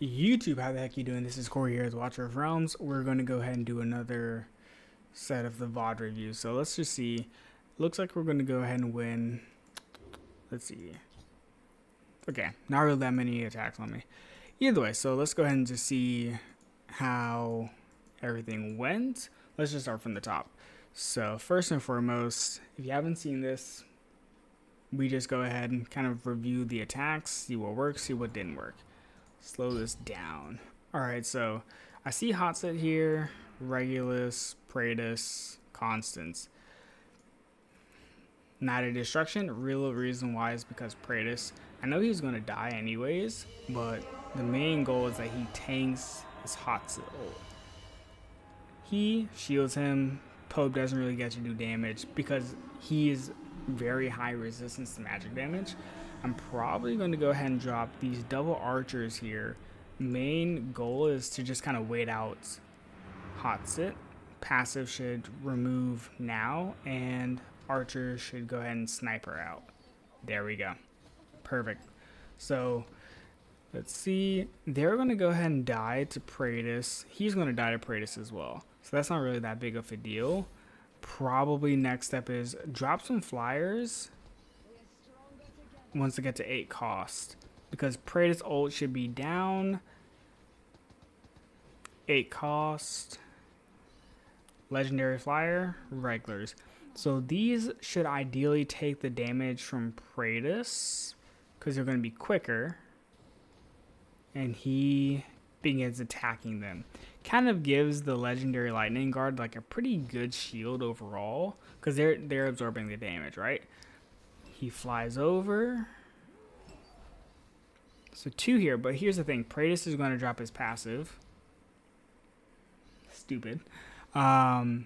YouTube, how the heck you doing? This is Corey here, the Watcher of Realms. We're going to go ahead and do another set of the VOD review. So let's just see. Looks like we're going to go ahead and win. Let's see. Okay, not really that many attacks on me. Either way, so let's go ahead and just see how everything went. Let's just start from the top. So first and foremost, if you haven't seen this, we just go ahead and kind of review the attacks, see what works, see what didn't work. Slow this down. Alright, so I see Hot Set here, Regulus, Praetus, Constance. Not a destruction. Real reason why is because Praetus, I know he's going to die anyways, but the main goal is that he tanks his Hot Set ult. He shields him. Pope doesn't really get to do damage because he is very high resistance to magic damage. I'm probably going to go ahead and drop these double archers here. Main goal is to just kind of wait out Hot Sit. Passive should remove now, and archer should go ahead and snipe her out. There we go. Perfect. So let's see. They're going to go ahead and die to Praetus. He's going to die to Praetus as well. So that's not really that big of a deal. Probably next step is drop some flyers once they get to 8 cost, because Praetus ult should be down. 8 cost, legendary flyer, regulars. So these should ideally take the damage from Praetus because they're going to be quicker, and he begins attacking them. Kind of gives the legendary lightning guard like a pretty good shield overall because they're absorbing the damage, right? He flies over. So 2 here, but here's the thing. Praetus is going to drop his passive. Stupid. So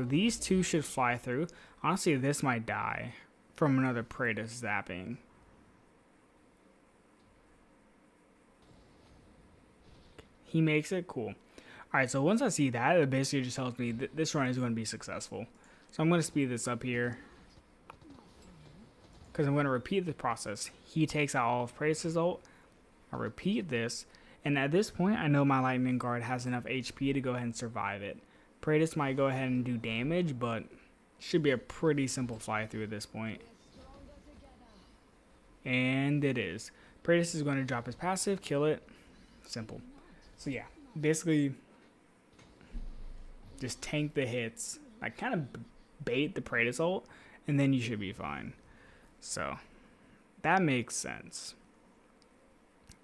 these 2 should fly through. Honestly, this might die from another Praetus zapping. He makes it cool. Alright, so once I see that, it basically just tells me that this run is going to be successful. So I'm going to speed this up here, because I'm going to repeat the process. He takes out all of Praetus' ult. I repeat this. And at this point, I know my Lightning Guard has enough HP to go ahead and survive it. Praetus might go ahead and do damage, but should be a pretty simple fly through at this point. And it is. Praetus is going to drop his passive, kill it. Simple. So yeah, basically just tank the hits. Like kind of bait the Praetus ult, and then you should be fine. So that makes sense.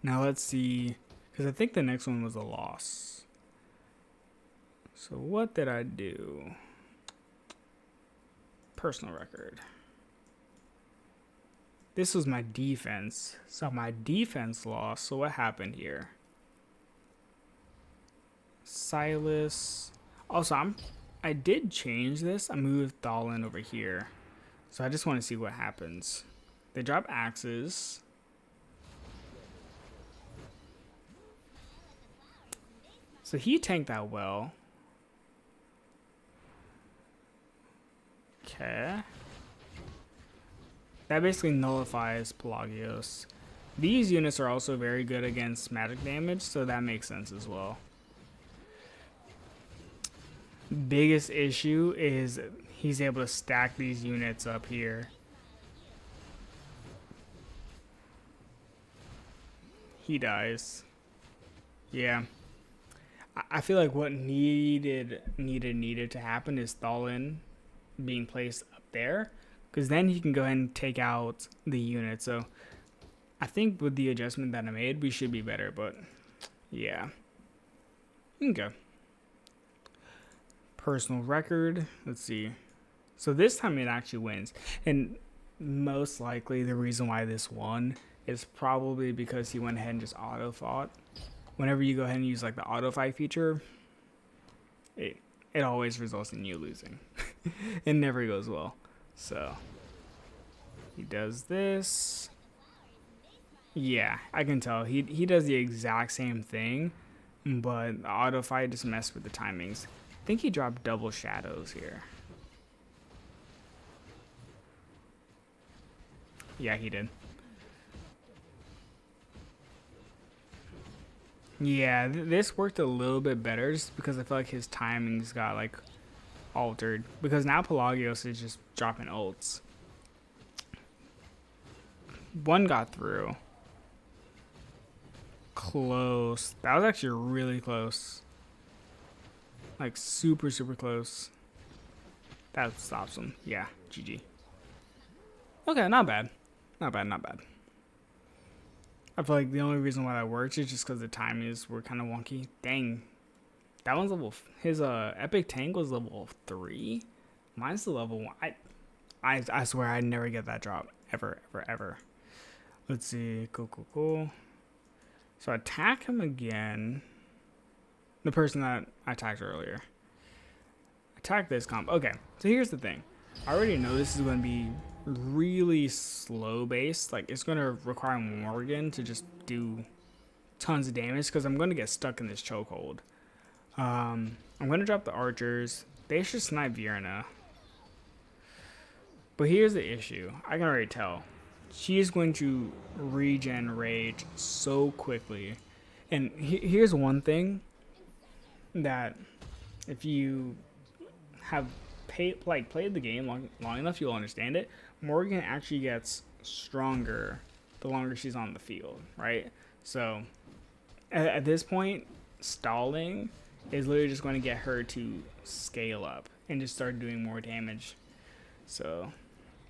Now let's see, because I think the next one was a loss. So what did I do? Personal record. This was my defense. So my defense lost. So what happened here? Silas. Also, I did change this. I moved Thalin over here. So I just want to see what happens. They drop axes. So he tanked that well. Okay. That basically nullifies Pelagios. These units are also very good against magic damage, so that makes sense as well. Biggest issue is he's able to stack these units up here. He dies. Yeah. I feel like what needed to happen is Thalin being placed up there, because then he can go ahead and take out the unit. So I think with the adjustment that I made, we should be better, but yeah. Okay. Personal record. Let's see. So this time it actually wins. And most likely the reason why this won is probably because he went ahead and just auto-fought. Whenever you go ahead and use like the auto-fight feature, it always results in you losing. It never goes well. So he does this. Yeah, I can tell. He does the exact same thing, but the auto-fight just messed with the timings. I think he dropped double shadows here. Yeah, he did. Yeah, this worked a little bit better just because I feel like his timings got like altered. Because now Pelagios is just dropping ults. One got through. Close. That was actually really close. Like super, super close. That stops him. Yeah, GG. Okay, not bad. Not bad, not bad. I feel like the only reason why that works is just because the timings were kind of wonky. Dang. That one's level... His epic tank was level 3. Mine's the level 1. I swear I'd never get that drop. Ever, ever, ever. Let's see. Cool. So attack him again. The person that I attacked earlier. Attack this comp. Okay, so here's the thing. I already know this is going to be really slow based. Like, it's going to require Morgan to just do tons of damage because I'm going to get stuck in this chokehold. I'm going to drop the archers. They should snipe Virna. But here's the issue. I can already tell. She is going to regen rage so quickly. And here's one thing that if you have played the game long enough, you'll understand it. Morgan actually gets stronger the longer she's on the field, right? So at this point, stalling is literally just going to get her to scale up and just start doing more damage. So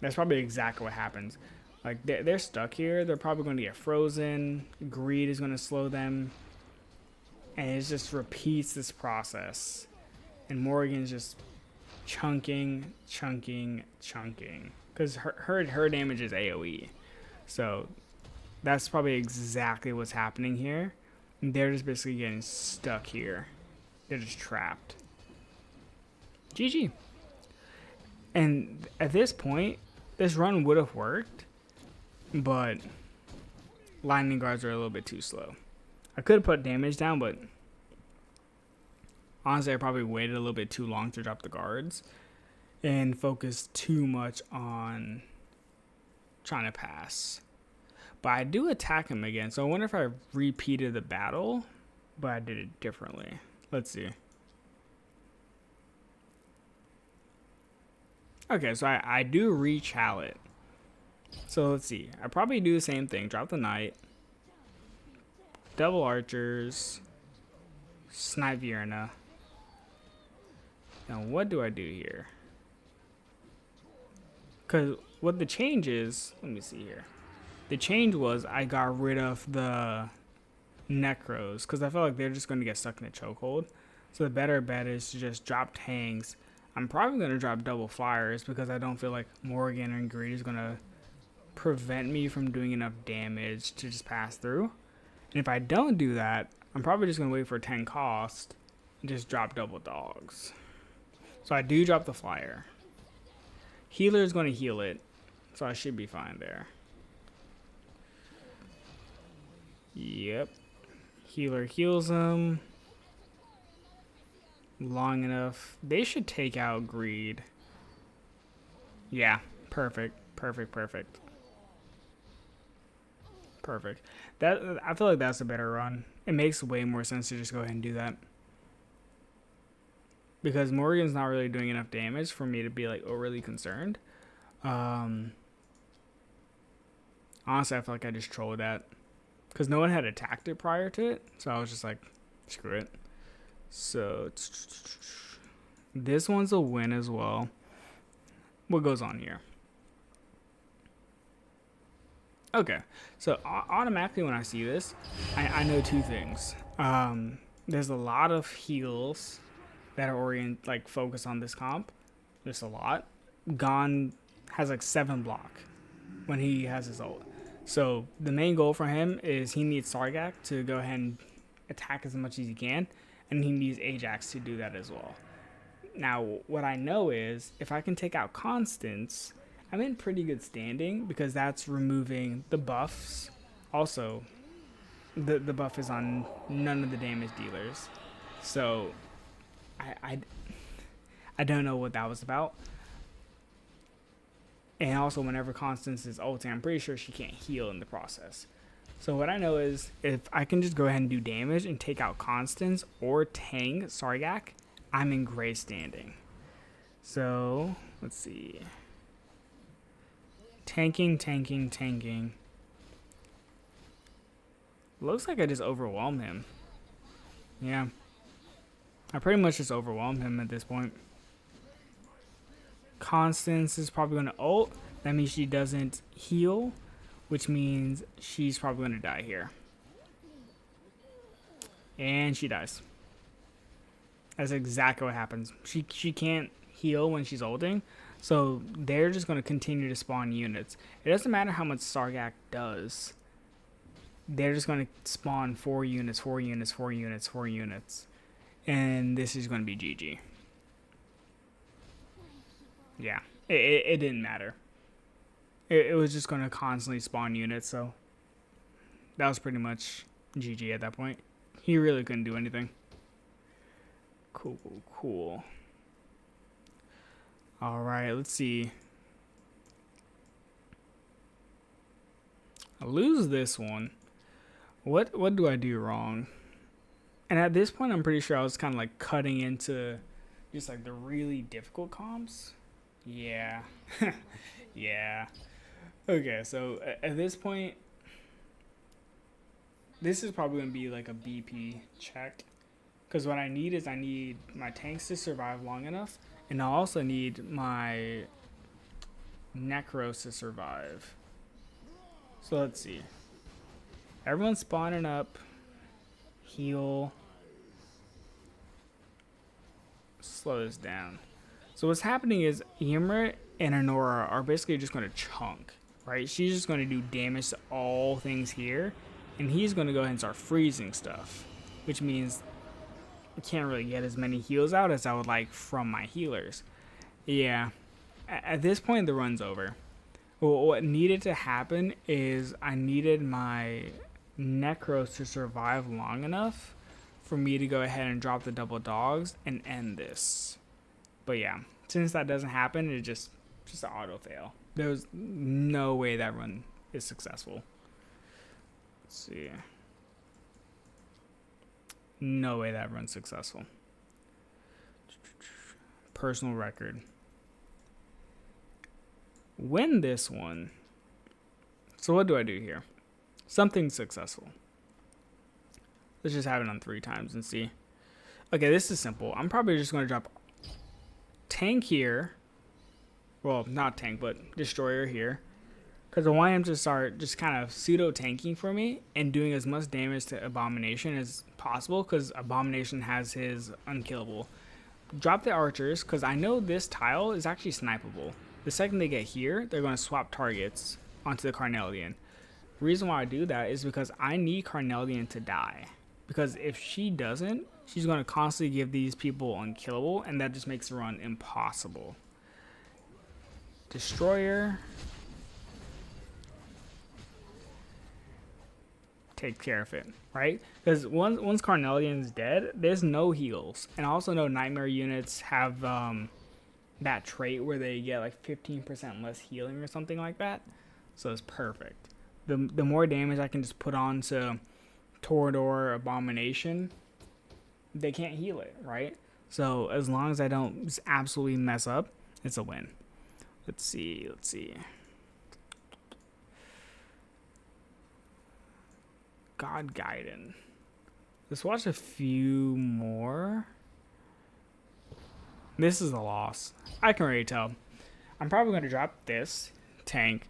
that's probably exactly what happens. Like, they're stuck here. They're probably going to get frozen. Greed is going to slow them. And it just repeats this process. And Morgan's just chunking. Because her damage is AoE. So that's probably exactly what's happening here. And they're just basically getting stuck here. They're just trapped. GG. And at this point, this run would have worked. But lightning guards are a little bit too slow. I could have put damage down, but honestly, I probably waited a little bit too long to drop the guards and focused too much on trying to pass. But I do attack him again, so I wonder if I repeated the battle, but I did it differently. Let's see. Okay, so I do re-chal it. So let's see. I probably do the same thing. Drop the knight. Double archers. Snipe Virna. Now what do I do here? Because what the change is... Let me see here. The change was I got rid of the necros. Because I felt like they're just going to get stuck in the chokehold. So the better bet is to just drop tanks. I'm probably going to drop double flyers. Because I don't feel like Morgan and Greed is going to prevent me from doing enough damage to just pass through. And if I don't do that, I'm probably just going to wait for 10 cost and just drop double dogs. So I do drop the flyer. Healer is going to heal it, so I should be fine there. Yep. Healer heals them long enough. They should take out Greed. Yeah, perfect. That, I feel like that's a better run. It makes way more sense to just go ahead and do that. Because Morgan's not really doing enough damage for me to be like overly concerned. Honestly, I feel like I just trolled that. Because no one had attacked it prior to it. So I was just like, screw it. So this one's a win as well. What goes on here? Okay, so automatically when I see this, I know two things. There's a lot of heals that are focused on this comp. There's a lot. Gon has like 7 block when he has his ult. So the main goal for him is he needs Sargak to go ahead and attack as much as he can, and he needs Ajax to do that as well. Now, what I know is if I can take out Constance, I'm in pretty good standing because that's removing the buffs. Also, the buff is on none of the damage dealers. So, I don't know what that was about. And also, whenever Constance is ulting, I'm pretty sure she can't heal in the process. So what I know is if I can just go ahead and do damage and take out Constance or tank Sargak, I'm in great standing. So let's see. Tanking. Looks like I just overwhelmed him. Yeah. I pretty much just overwhelmed him at this point. Constance is probably going to ult. That means she doesn't heal, which means she's probably going to die here. And she dies. That's exactly what happens. She can't heal when she's ulting, so they're just going to continue to spawn units. It doesn't matter how much Sargak does. They're just going to spawn 4 units. And this is going to be GG. Yeah, it didn't matter. It was just going to constantly spawn units, so that was pretty much GG at that point. He really couldn't do anything. Cool. Alright, let's see. I lose this one. What do I do wrong? And at this point, I'm pretty sure I was kind of like cutting into just like the really difficult comps. Yeah. Yeah. Okay, so at this point, this is probably going to be like a BP check. Because what I need is I need my tanks to survive long enough. And I also need my Necros to survive. So let's see. Everyone's spawning up. Heal. Slow this down. So what's happening is Ymra and Anora are basically just going to chunk, right? She's just going to do damage to all things here, and he's going to go ahead and start freezing stuff, which means I can't really get as many heals out as I would like from my healers. Yeah, at this point the run's over. Well, what needed to happen is I needed my Necros to survive long enough for me to go ahead and drop the double dogs and end this. But yeah, since that doesn't happen, it just an auto fail. There's no way that run is successful. Let's see. No way that run's successful. Personal record. Win this one. So what do I do here? Something successful. Let's just have it on 3 times and see. Okay, this is simple. I'm probably just going to drop tank here. Well, not tank, but destroyer here. Because I want him to start just kind of pseudo-tanking for me and doing as much damage to Abomination as possible, because Abomination has his unkillable. Drop the archers, because I know this tile is actually snipeable. The second they get here, they're going to swap targets onto the Carnelian. The reason why I do that is because I need Carnelian to die. Because if she doesn't, she's going to constantly give these people unkillable, and that just makes the run impossible. Destroyer. Take care of it, right? Because once Carnelian's dead, there's no heals. And I also know Nightmare units have that trait where they get like 15% less healing or something like that. So it's perfect. The more damage I can just put on to Torador, Abomination, they can't heal it, right? So as long as I don't just absolutely mess up, it's a win. Let's see. God Gaiden. Let's watch a few more. This is a loss. I can already tell. I'm probably going to drop this tank,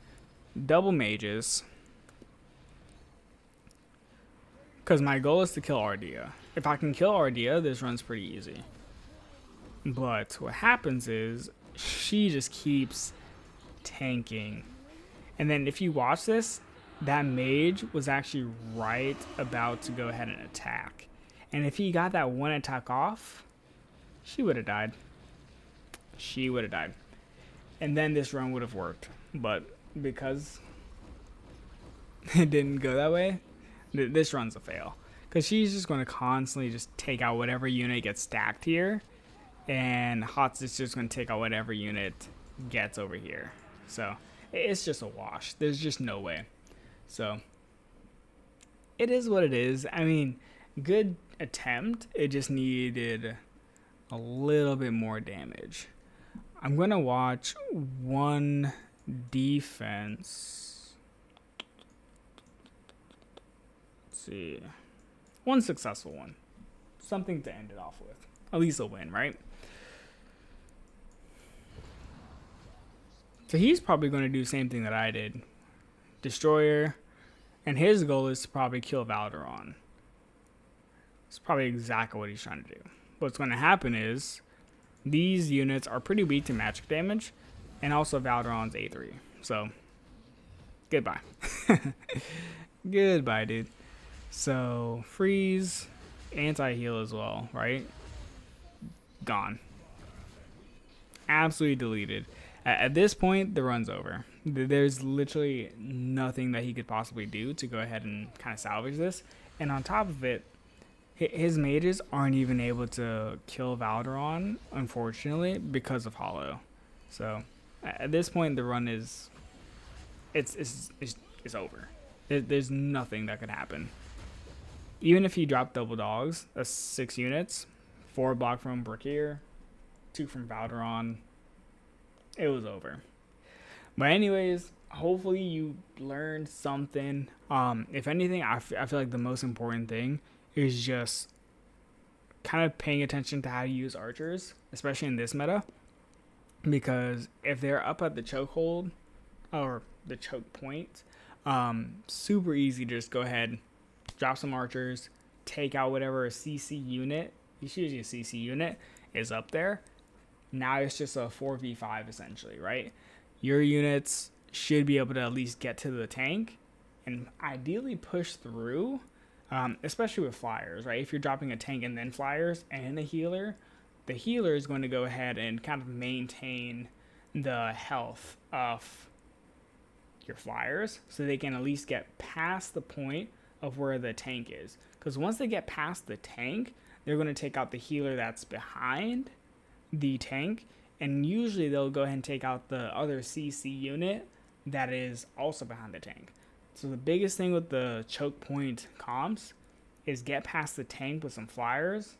double mages, because my goal is to kill Ardea. If I can kill Ardea, this run's pretty easy. But what happens is she just keeps tanking. And then if you watch this, that mage was actually right about to go ahead and attack. And if he got that one attack off, she would have died. And then this run would have worked. But because it didn't go that way, this run's a fail. Because she's just going to constantly just take out whatever unit gets stacked here. And Hots is just going to take out whatever unit gets over here. So it's just a wash. There's just no way. So it is what it is. I mean, good attempt. It just needed a little bit more damage. I'm going to watch one defense. Let's see. One successful one. Something to end it off with. At least a win, right? So he's probably going to do the same thing that I did. Destroyer. And his goal is to probably kill Valderon. It's probably exactly what he's trying to do. What's going to happen is these units are pretty weak to magic damage. And also Valderon's A3. So, goodbye. Goodbye, dude. So, freeze. Anti-heal as well, right? Gone. Absolutely deleted. At this point, the run's over. There's literally nothing that he could possibly do to go ahead and kind of salvage this. And on top of it, his mages aren't even able to kill Valderon, unfortunately, because of Hollow. So, at this point, the run is... It's over. There's nothing that could happen. Even if he dropped double dogs, that's 6 units, 4 block from Brickier, 2 from Valderon, it was over. But anyways, hopefully you learned something. If anything, I feel like the most important thing is just kind of paying attention to how to use archers, especially in this meta. Because if they're up at the chokehold, or the choke point, super easy to just go ahead, drop some archers, take out whatever a CC unit, it's usually a CC unit, is up there. Now it's just a 4v5 essentially, right? Your units should be able to at least get to the tank and ideally push through, especially with flyers, right? If you're dropping a tank and then flyers and a healer, the healer is going to go ahead and kind of maintain the health of your flyers so they can at least get past the point of where the tank is. Because once they get past the tank, they're going to take out the healer that's behind the tank, and usually they'll go ahead and take out the other CC unit that is also behind the tank. So the biggest thing with the choke point comps is get past the tank with some flyers,